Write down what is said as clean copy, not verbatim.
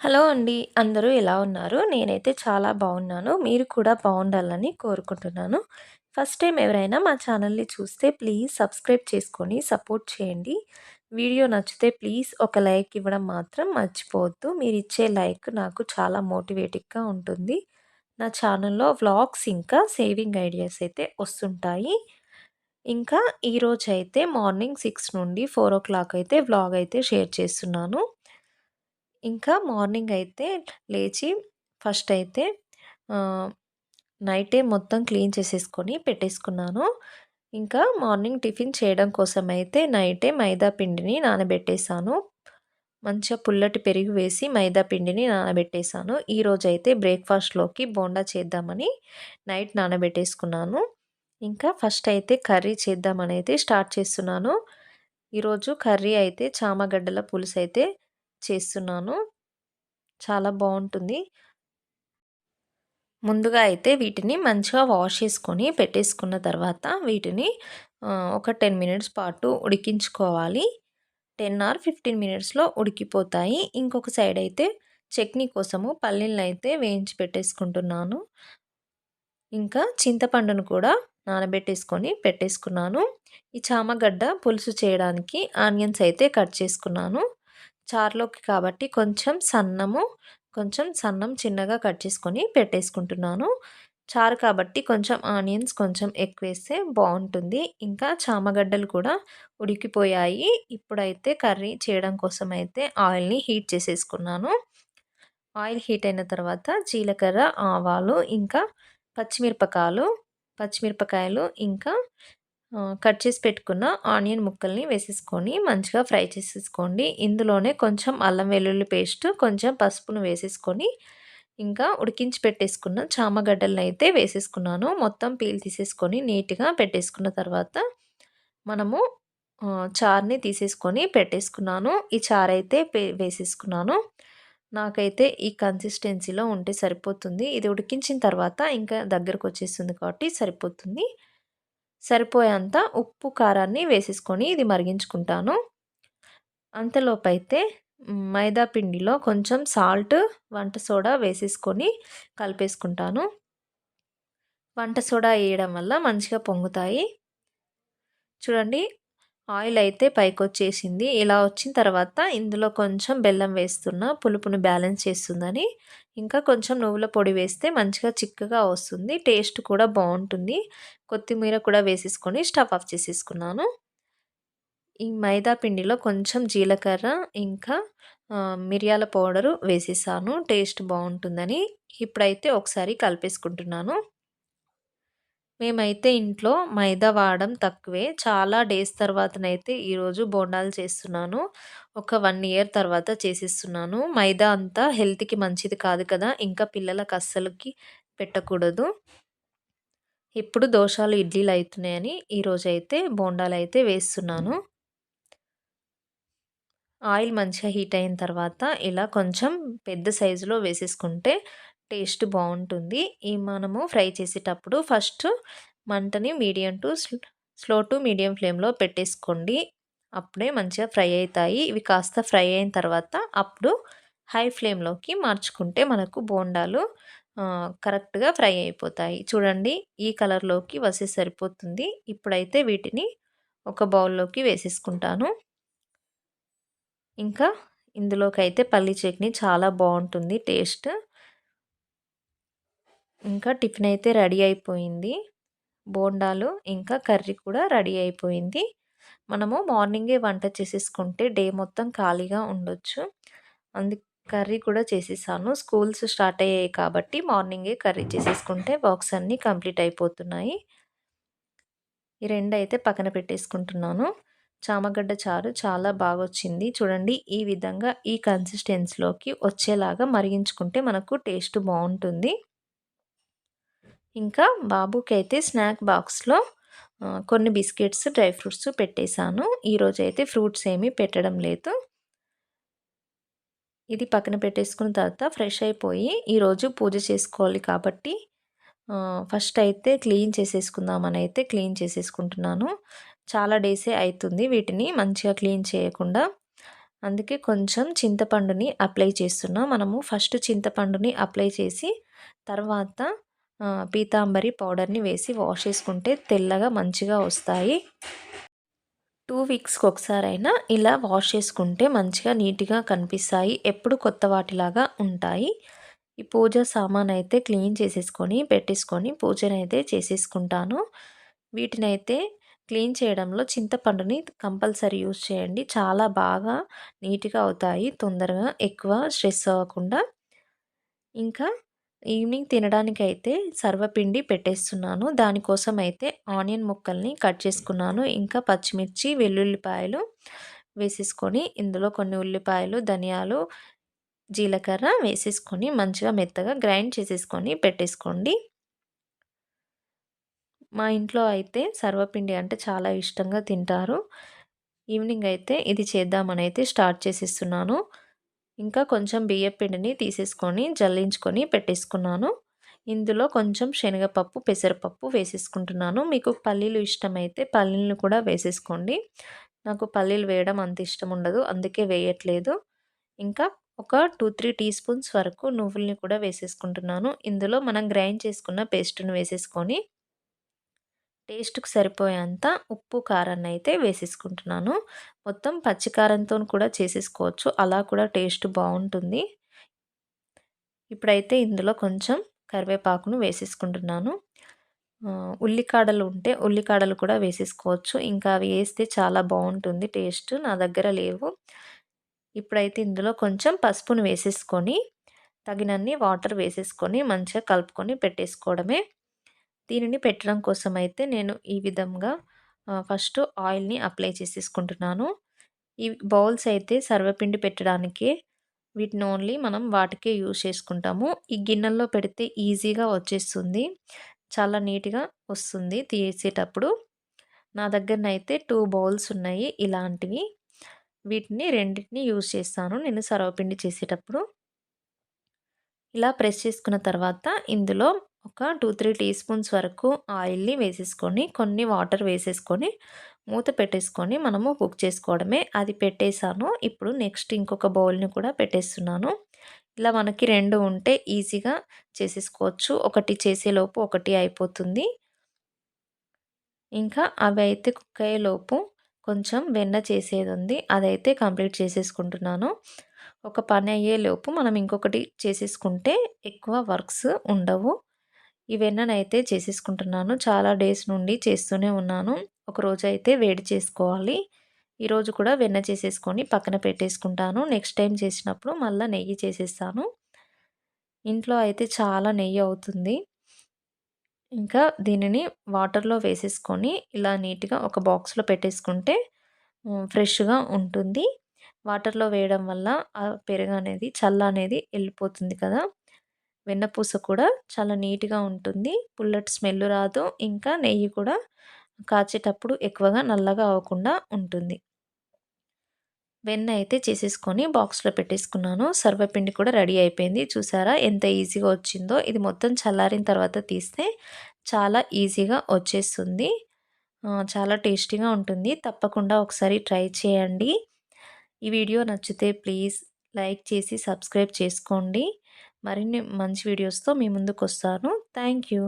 Hello అండి. అందరూ ఎలా ఉన్నారు? నేనైతే చాలా బాగున్నాను. మీరు కూడా బాగుండాలని కోరుకుంటున్నాను. ఫస్ట్ టైం ఎవరైనా మా ఛానల్‌ని చూస్తే ప్లీజ్ సబ్స్క్రైబ్ చేసుకొని సపోర్ట్ చేయండి. వీడియో నచ్చితే ప్లీజ్ ఒక లైక్ ఇవ్వడం మాత్రం మర్చిపోవద్దు. మీరిచ్చే లైక్ నాకు చాలా మోటివేటింగ్‌గా ఉంటుంది. నా ఛానల్‌లో వ్లాగ్స్ ఇంకా సేవింగ్ ఐడియాస్ అయితే వస్తుంటాయి. ఇంకా ఈరోజైతే మార్నింగ్ 6 నుండి 4:00 అయితే వ్లాగ్ అయితే షేర్ చేస్తున్నాను. ఇంకా మార్నింగ్ అయితే లేచి ఫస్ట్ అయితే ఆహ్, నైటే మొత్తం క్లీన్ చేసేసుకొని పెట్టేసుకున్నాను. ఇంకా మార్నింగ్ టిఫిన్ చేయడం కోసమైతే నైటే మైదా పిండిని నానబెట్టేసాను. మంచిగా పుల్లటి పెరుగు వేసి మైదా పిండిని నానబెట్టేసాను. ఈరోజైతే బ్రేక్‌ఫాస్ట్‌లోకి బోండా చేద్దామని నైట్ నానబెట్టేసుకున్నాను. ఇంకా ఫస్ట్ అయితే కర్రీ చేద్దామనైతే స్టార్ట్ చేస్తున్నాను. ఈరోజు కర్రీ అయితే చామగడ్డల పులుసైతే చేస్తున్నాను. చాలా బావుంటుంది. ముందుగా అయితే వీటిని మంచిగా వాష్ చేసుకొని పెట్టేసుకున్న తర్వాత వీటిని ఒక 10 మినిట్స్ పాటు ఉడికించుకోవాలి. 10 ఆర్ 15 మినిట్స్‌లో ఉడికిపోతాయి. ఇంకొక సైడ్ అయితే చట్నీ కోసము పల్లీలనైతే వేయించి పెట్టేసుకుంటున్నాను. ఇంకా చింతపండును కూడా నానబెట్టేసుకొని పెట్టేసుకున్నాను. ఈ చామగడ్డ పులుసు చేయడానికి ఆనియన్స్ అయితే కట్ చేసుకున్నాను. చారులోకి కాబట్టి కొంచెం సన్నం చిన్నగా కట్ చేసుకొని పెట్టేసుకుంటున్నాను. చారు కాబట్టి కొంచెం ఆనియన్స్ కొంచెం ఎక్కువేస్తే బావుంటుంది. ఇంకా చామగడ్డలు కూడా ఉడికిపోయాయి. ఇప్పుడైతే కర్రీ చేయడం కోసం అయితే ఆయిల్‌ని హీట్ చేసేసుకున్నాను. ఆయిల్ హీట్ అయిన తర్వాత జీలకర్ర, ఆవాలు ఇంకా పచ్చిమిరపకాయలు పచ్చిమిరపకాయలు ఇంకా కట్ చేసి పెట్టుకున్న ఆనియన్ ముక్కల్ని వేసేసుకొని మంచిగా ఫ్రై చేసేసుకోండి. ఇందులోనే కొంచెం అల్లం వెల్లుల్లి పేస్ట్, కొంచెం పసుపును వేసేసుకొని ఇంకా ఉడికించి పెట్టేసుకున్న చామగడ్డలనైతే వేసేసుకున్నాను. మొత్తం పీల్ తీసేసుకొని నీట్‌గా పెట్టేసుకున్న తర్వాత మనము చారుని తీసేసుకొని పెట్టేసుకున్నాను. ఈ చారైతే వేసేసుకున్నాను. నాకైతే ఈ కన్సిస్టెన్సీలో ఉంటే సరిపోతుంది. ఇది ఉడికించిన తర్వాత ఇంకా దగ్గరకొచ్చేస్తుంది కాబట్టి సరిపోతుంది. సరిపోయేంత ఉప్పు, కారాన్ని వేసేసుకొని ఇది మరిగించుకుంటాను. అంతలోపైతే మైదా పిండిలో కొంచెం సాల్ట్, వంట సోడా వేసేసుకొని కలిపేసుకుంటాను. వంట సోడా ఎయడం వల్ల మంచిగా పొంగుతాయి. చూడండి ఆయిల్ అయితే పైకొచ్చేసింది. ఇలా వచ్చిన తర్వాత ఇందులో కొంచెం బెల్లం వేస్తున్నా పులుపుని బ్యాలెన్స్ చేస్తుందని. ఇంకా కొంచెం నువ్వుల పొడి వేస్తే మంచిగా చిక్కగా వస్తుంది. టేస్ట్ కూడా బావుంటుంది. కొత్తిమీర కూడా వేసేసుకొని స్టవ్ ఆఫ్ చేసేసుకున్నాను. ఈ మైదా పిండిలో కొంచెం జీలకర్ర ఇంకా మిరియాల పౌడరు వేసేసాను. టేస్ట్ బావుంటుందని. ఇప్పుడైతే ఒకసారి కలిపేసుకుంటున్నాను. మేమైతే ఇంట్లో మైదా వాడడం తక్కువే. చాలా డేస్ తర్వాతనైతే ఈరోజు బోండాలు చేస్తున్నాను. ఒక 1 ఇయర్ తర్వాత చేసేస్తున్నాను. మైదా అంతా హెల్త్‌కి మంచిది కాదు కదా! ఇంకా పిల్లలకి అస్సలకి పెట్టకూడదు. ఇప్పుడు దోసలు, ఇడ్లీలు అయితున్నాయని ఈరోజైతే బోండాలైతే వేస్తున్నాను. ఆయిల్ మంచిగా హీట్ అయిన తర్వాత ఇలా కొంచెం పెద్ద సైజులో వేసేసుకుంటే టేస్ట్ బావుంటుంది. ఈ మనము ఫ్రై చేసేటప్పుడు ఫస్ట్ మంటని స్లో టు మీడియం ఫ్లేమ్‌లో పెట్టేసుకోండి. అప్పుడే మంచిగా ఫ్రై అయితాయి. ఇవి కాస్త ఫ్రై అయిన తర్వాత అప్పుడు హై ఫ్లేమ్‌లోకి మార్చుకుంటే మనకు బోండాలు కరెక్ట్‌గా ఫ్రై అయిపోతాయి. చూడండి ఈ కలర్‌లోకి వస్తే సరిపోతుంది. ఇప్పుడైతే వీటిని ఒక బౌల్‌లోకి వేసేసుకుంటాను. ఇంకా ఇందులోకైతే పల్లీ చట్నీ చాలా బావుంటుంది టేస్ట్. ఇంకా టిఫిన్ అయితే రెడీ అయిపోయింది. బోండాలు ఇంకా కర్రీ కూడా రెడీ అయిపోయింది. మనము మార్నింగే వంట చేసేసుకుంటే డే మొత్తం ఖాళీగా ఉండొచ్చు. కర్రీ కూడా చేసేసాను. స్కూల్స్ స్టార్ట్ అయ్యాయి కాబట్టి మార్నింగే కర్రీ చేసేసుకుంటే వర్క్స్ అన్నీ కంప్లీట్ అయిపోతున్నాయి. ఈ 2 అయితే పక్కన పెట్టేసుకుంటున్నాను. చామగడ్డ చారు చాలా బాగొచ్చింది. చూడండి ఈ విధంగా ఈ కన్సిస్టెన్సీలోకి వచ్చేలాగా మరిగించుకుంటే మనకు టేస్ట్ బావుంటుంది. ఇంకా బాబుకైతే స్నాక్ బాక్స్‌లో కొన్ని బిస్కెట్స్, డ్రై ఫ్రూట్స్ పెట్టేసాను. ఈరోజైతే ఫ్రూట్స్ ఏమీ పెట్టడం లేదు. ఇది పక్కన పెట్టేసుకున్న తర్వాత ఫ్రెష్ అయిపోయి ఈరోజు పూజ చేసుకోవాలి కాబట్టి ఫస్ట్ అయితే క్లీన్ చేసేసుకుందామని అయితే క్లీన్ చేసేసుకుంటున్నాను. చాలా డేసే అయితుంది వీటిని మంచిగా క్లీన్ చేయకుండా. అందుకే కొంచెం చింతపండుని అప్లై చేస్తున్నా. మనము ఫస్ట్ చింతపండుని అప్లై చేసి తర్వాత పీతాంబరి పౌడర్‌ని వేసి వాష్ చేసుకుంటే తెల్లగా మంచిగా వస్తాయి. 2 వీక్స్‌కి ఒకసారైనా ఇలా వాష్ చేసుకుంటే మంచిగా నీట్‌గా కనిపిస్తాయి. ఎప్పుడు కొత్త వాటిలాగా ఉంటాయి. ఈ పూజ సామానయితే క్లీన్ చేసేసుకొని, పెట్టేసుకొని పూజనైతే చేసేసుకుంటాను. వీటినైతే క్లీన్ చేయడంలో చింతపండుని కంపల్సరీ యూజ్ చేయండి. చాలా బాగా నీట్‌గా అవుతాయి. తొందరగా ఎక్కువ స్ట్రెస్ అవ్వకుండా. ఇంకా ఈవినింగ్ తినడానికైతే సర్వపిండి పెట్టేస్తున్నాను. దానికోసం అయితే ఆనియన్ ముక్కల్ని కట్ చేసుకున్నాను. ఇంకా పచ్చిమిర్చి, వెల్లుల్లిపాయలు వేసేసుకొని ఇందులో కొన్ని ఉల్లిపాయలు, ధనియాలు, జీలకర్ర వేసేసుకొని మంచిగా మెత్తగా గ్రైండ్ చేసేసుకొని పెట్టేసుకోండి. మా ఇంట్లో అయితే సర్వపిండి అంటే చాలా ఇష్టంగా తింటారు. ఈవినింగ్ అయితే ఇది చేద్దామనైతే స్టార్ట్ చేసేస్తున్నాను. ఇంకా కొంచెం బియ్యపు పిండిని తీసేసుకొని జల్లించుకొని పెట్టేసుకున్నాను. ఇందులో కొంచెం శనగపప్పు, పెసరపప్పు వేసేసుకుంటున్నాను. మీకు పల్లీలు ఇష్టమైతే పల్లీలను కూడా వేసేసుకోండి. నాకు పల్లీలు వేయడం అంత ఇష్టం ఉండదు. అందుకే వేయట్లేదు. ఇంకా ఒక 2, 3 టీ స్పూన్స్ వరకు నువ్వుల్ని కూడా వేసేసుకుంటున్నాను. ఇందులో మనం గ్రైండ్ చేసుకున్న పేస్ట్‌ని వేసేసుకొని టేస్ట్‌కి సరిపోయేంత ఉప్పు, కారాన్నయితే వేసేసుకుంటున్నాను. మొత్తం పచ్చి కారంతోని కూడా చేసేసుకోవచ్చు. అలా కూడా టేస్ట్ బావుంటుంది. ఇప్పుడైతే ఇందులో కొంచెం కరివేపాకును వేసేసుకుంటున్నాను. ఉల్లికాడలు ఉంటే ఉల్లికాడలు కూడా వేసేసుకోవచ్చు. ఇంకా అవి ఏస్తే చాలా బావుంటుంది టేస్ట్. నా దగ్గర లేవు. ఇప్పుడైతే ఇందులో కొంచెం పసుపును వేసేసుకొని, తగినన్ని వాటర్ వేసేసుకొని, మంచిగా కలుపుకొని పెట్టేసుకోవడమే. దీనిని పెట్టడం కోసమైతే నేను ఈ విధంగా ఫస్ట్ ఆయిల్‌ని అప్లై చేసేసుకుంటున్నాను. ఈ బౌల్స్ అయితే సర్వపిండి పెట్టడానికే. వీటిని ఓన్లీ మనం వాటికే యూజ్ చేసుకుంటాము. ఈ గిన్నెల్లో పెడితే ఈజీగా వచ్చేస్తుంది. చాలా నీట్‌గా వస్తుంది తీసేటప్పుడు. నా దగ్గరనైతే 2 బౌల్స్ ఉన్నాయి ఇలాంటివి. వీటిని రెండిటిని యూజ్ చేస్తాను నేను సర్వపిండి చేసేటప్పుడు. ఇలా ప్రెస్ చేసుకున్న తర్వాత ఇందులో ఒక 2, 3 టీ స్పూన్స్ వరకు ఆయిల్‌ని వేసేసుకొని, కొన్ని వాటర్ వేసేసుకొని, మూత పెట్టేసుకొని మనము కుక్ చేసుకోవడమే. అది పెట్టేసాను. ఇప్పుడు నెక్స్ట్ ఇంకొక బౌల్‌ని కూడా పెట్టేస్తున్నాను. ఇలా మనకి 2 ఉంటే ఈజీగా చేసేసుకోవచ్చు. ఒకటి చేసేలోపు ఒకటి అయిపోతుంది. ఇంకా అవైతే కుక్ అయ్యేలోపు కొంచెం వెన్న చేసేదుంది. అదైతే కంప్లీట్ చేసేసుకుంటున్నాను. ఒక పని అయ్యేలోపు మనం ఇంకొకటి చేసేసుకుంటే ఎక్కువ వర్క్స్ ఉండవు. ఈ వెన్ననైతే చేసేసుకుంటున్నాను. చాలా డేస్ నుండి చేస్తూనే ఉన్నాను. ఒకరోజైతే వేడి చేసుకోవాలి. ఈరోజు కూడా వెన్న చేసేసుకొని పక్కన పెట్టేసుకుంటాను. నెక్స్ట్ టైమ్ చేసినప్పుడు మళ్ళా నెయ్యి చేసేస్తాను. ఇంట్లో అయితే చాలా నెయ్యి అవుతుంది. ఇంకా దీనిని వాటర్‌లో వేసేసుకొని ఇలా నీట్‌గా ఒక బాక్స్‌లో పెట్టేసుకుంటే ఫ్రెష్‌గా ఉంటుంది. వాటర్‌లో వేయడం వల్ల ఆ పెరుగనేది చల్లనేది ఎళ్ళిపోతుంది కదా! వెన్నపూస కూడా చాలా నీట్‌గా ఉంటుంది. పుల్లటి స్మెల్ రాదు. ఇంకా నెయ్యి కూడా కాచేటప్పుడు ఎక్కువగా నల్లగా అవ్వకుండా ఉంటుంది. వెన్న అయితే చేసేసుకొని బాక్స్‌లో పెట్టేసుకున్నాను. సర్వపిండి కూడా రెడీ అయిపోయింది. చూసారా ఎంత ఈజీగా వచ్చిందో. ఇది మొత్తం చల్లారిన తర్వాత తీస్తే చాలా ఈజీగా వచ్చేస్తుంది. చాలా టేస్టీగా ఉంటుంది. తప్పకుండా ఒకసారి ట్రై చేయండి. ఈ వీడియో నచ్చితే ప్లీజ్ లైక్ చేసి సబ్స్క్రైబ్ చేసుకోండి. మరిన్ని మంచి వీడియోస్‌తో మీ ముందుకొస్తాను. Thank you.